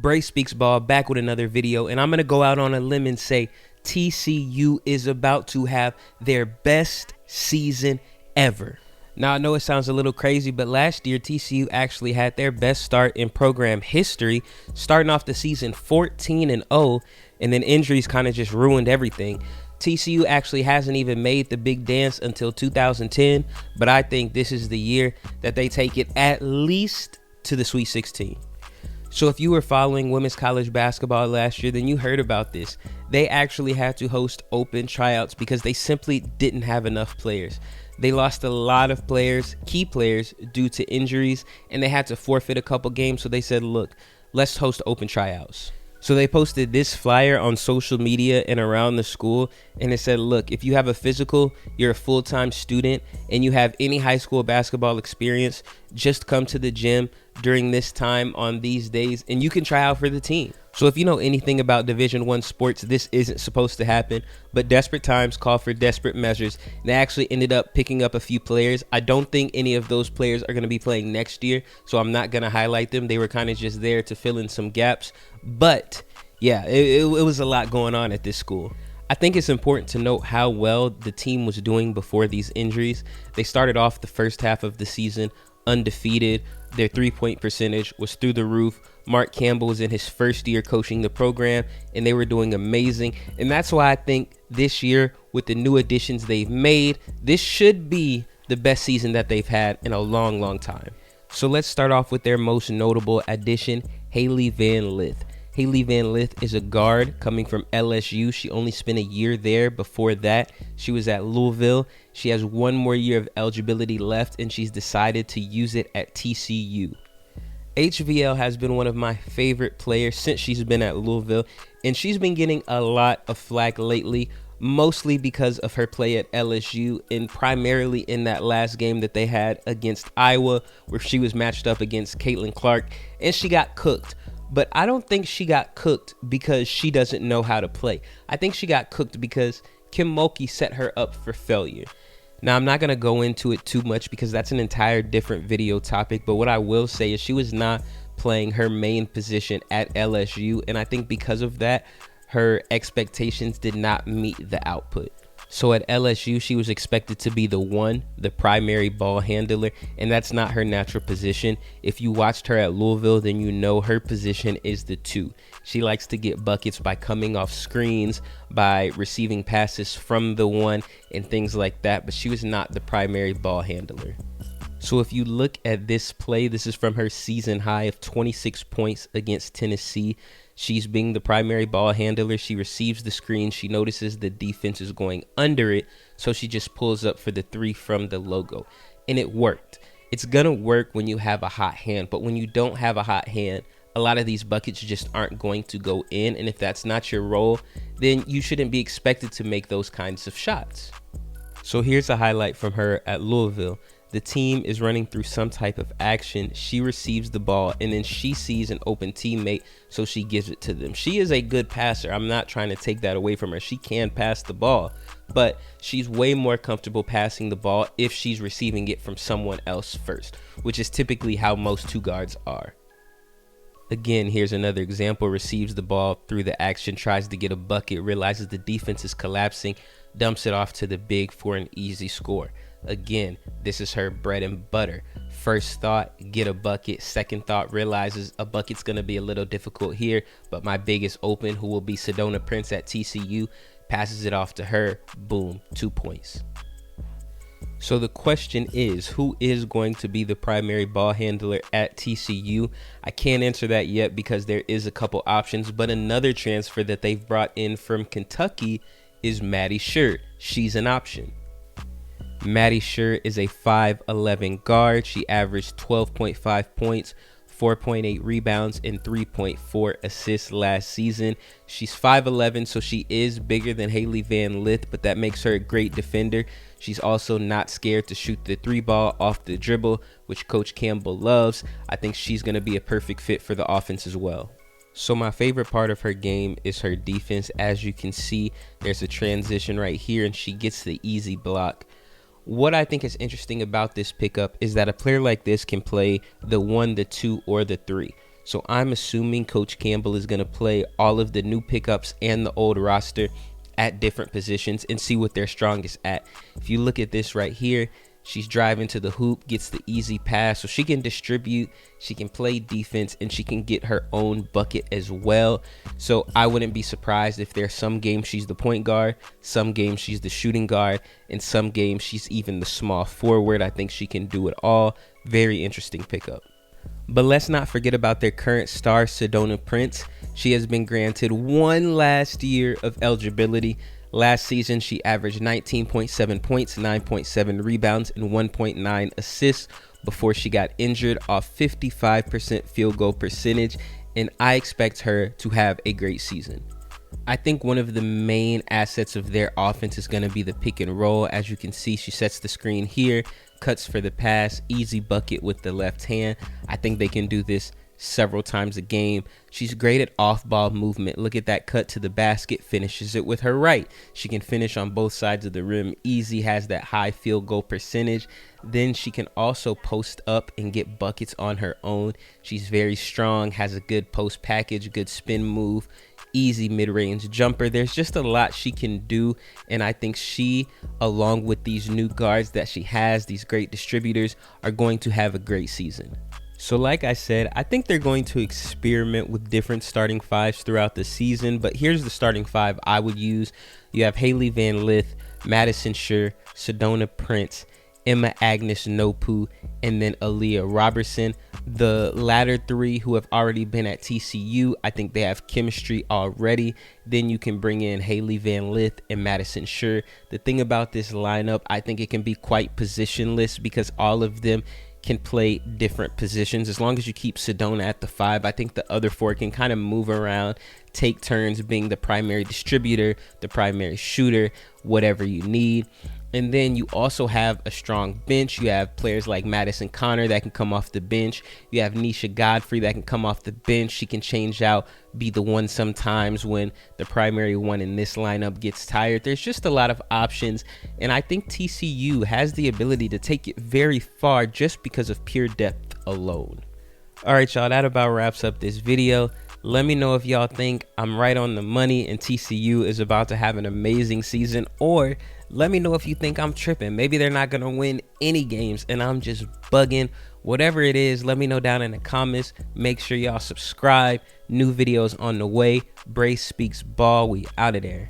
Bray Speaks Ball back with another video, and I'm going to go out on a limb and say TCU is about to have their best season ever. Now, I know it sounds a little crazy, but last year TCU actually had their best start in program history, starting off the season 14-0, and then injuries kind of just ruined everything. TCU actually hasn't even made the big dance until 2010, but I think this is the year that they take it at least to the Sweet 16. So if you were following women's college basketball last year, then you heard about this. They actually had to host open tryouts because they simply didn't have enough players. They lost a lot of players, key players, due to injuries, and they had to forfeit a couple games. So they said, look, let's host open tryouts. So they posted this flyer on social media and around the school, and it said, look, if you have a physical, you're a full-time student, and you have any high school basketball experience, just come to the gym during this time on these days, and you can try out for the team. So if you know anything about Division I sports, this isn't supposed to happen, but desperate times call for desperate measures. They actually ended up picking up a few players. I don't think any of those players are going to be playing next year, so I'm not going to highlight them. They were kind of just there to fill in some gaps. But yeah, it was a lot going on at this school. I think it's important to note how well the team was doing before these injuries. They started off the first half of the season undefeated. Their three-point percentage was through the roof. Mark Campbell was in his first year coaching the program, and they were doing amazing. And that's why I think this year, with the new additions they've made, this should be the best season that they've had in a long, long time. So let's start off with their most notable addition, Hailey Van Lith. Hailey Van Lith is a guard coming from LSU. She only spent a year there. Before that, she was at Louisville. She has one more year of eligibility left, and she's decided to use it at TCU. HVL has been one of my favorite players since she's been at Louisville, and she's been getting a lot of flack lately, mostly because of her play at LSU, and primarily in that last game that they had against Iowa, where she was matched up against Caitlin Clark, and she got cooked. But I don't think she got cooked because she doesn't know how to play. I think she got cooked because Kim Mulkey set her up for failure. Now, I'm not going to go into it too much because that's an entire different video topic. But what I will say is she was not playing her main position at LSU. And I think because of that, her expectations did not meet the output. So at LSU, she was expected to be the primary ball handler, and that's not her natural position. If you watched her at Louisville, then you know her position is the 2. She likes to get buckets by coming off screens, by receiving passes from the 1, and things like that, but she was not the primary ball handler. So if you look at this play, this is from her season high of 26 points against Tennessee. She's being the primary ball handler. She receives the screen. She notices the defense is going under it, so she just pulls up for the 3 from the logo. And it worked. It's going to work when you have a hot hand, but when you don't have a hot hand, a lot of these buckets just aren't going to go in. And if that's not your role, then you shouldn't be expected to make those kinds of shots. So here's a highlight from her at Louisville. The team is running through some type of action. She receives the ball, and then she sees an open teammate, so she gives it to them. She is a good passer. I'm not trying to take that away from her. She can pass the ball, but she's way more comfortable passing the ball if she's receiving it from someone else first, which is typically how most 2 guards are. Again, here's another example. Receives the ball through the action, tries to get a bucket, realizes the defense is collapsing, dumps it off to the big for an easy score. Again, this is her bread and butter. First thought, get a bucket. Second thought, realizes a bucket's going to be a little difficult here, but my biggest open, who will be Sedona Prince at TCU, passes it off to her. Boom, 2 points. So the question is, who is going to be the primary ball handler at TCU? I can't answer that yet because there is a couple options, but another transfer that they've brought in from Kentucky is Maddie Scherr. She's an option. Maddie Scherr is a 5'11 guard. She averaged 12.5 points, 4.8 rebounds, and 3.4 assists last season. She's 5'11, so she is bigger than Hailey Van Lith, but that makes her a great defender. She's also not scared to shoot the 3 ball off the dribble, which Coach Campbell loves. I think she's going to be a perfect fit for the offense as well. So my favorite part of her game is her defense. As you can see, there's a transition right here, and she gets the easy block. What I think is interesting about this pickup is that a player like this can play the 1, the 2, or the 3. So I'm assuming Coach Campbell is going to play all of the new pickups and the old roster at different positions and see what they're strongest at. If you look at this right here, she's driving to the hoop, gets the easy pass, so she can distribute, she can play defense, and she can get her own bucket as well. So I wouldn't be surprised if there's some games she's the point guard, some games she's the shooting guard, and some games she's even the small forward. I think she can do it all. Very interesting pickup. But let's not forget about their current star, Sedona Prince. She has been granted one last year of eligibility. Last season, she averaged 19.7 points, 9.7 rebounds, and 1.9 assists before she got injured off 55% field goal percentage, and I expect her to have a great season. I think one of the main assets of their offense is going to be the pick and roll. As you can see, she sets the screen here, cuts for the pass, easy bucket with the left hand. I think they can do this several times a game. She's great at off-ball movement. Look at that cut to the basket, finishes it with her right. She can finish on both sides of the rim. Easy, has that high field goal percentage. Then she can also post up and get buckets on her own. She's very strong, has a good post package, good spin move, easy mid-range jumper. There's just a lot she can do, and I think she, along with these new guards that she has, these great distributors, are going to have a great season. So like I said, I think they're going to experiment with different starting fives throughout the season, but here's the starting five I would use. You have Hailey Van Lith, Madison Scherr, Sedona Prince, Emma Agnes Nopu, and then Aaliyah Robertson. The latter three who have already been at TCU, I think they have chemistry already. Then you can bring in Hailey Van Lith and Madison Scherr. The thing about this lineup, I think it can be quite positionless because all of them can play different positions. As long as you keep Sedona at the 5, I think the other 4 can kind of move around, take turns being the primary distributor, the primary shooter, whatever you need. And then you also have a strong bench. You have players like Madison Connor that can come off the bench. You have Nisha Godfrey that can come off the bench. She can change out, be the one sometimes when the primary one in this lineup gets tired. There's just a lot of options, and I think TCU has the ability to take it very far just because of pure depth alone. All right, y'all, that about wraps up this video. Let me know if y'all think I'm right on the money and TCU is about to have an amazing season, or let me know if you think I'm tripping. Maybe they're not going to win any games and I'm just bugging. Whatever it is, let me know down in the comments. Make sure y'all subscribe. New videos on the way. Brace Speaks Ball. We out of there.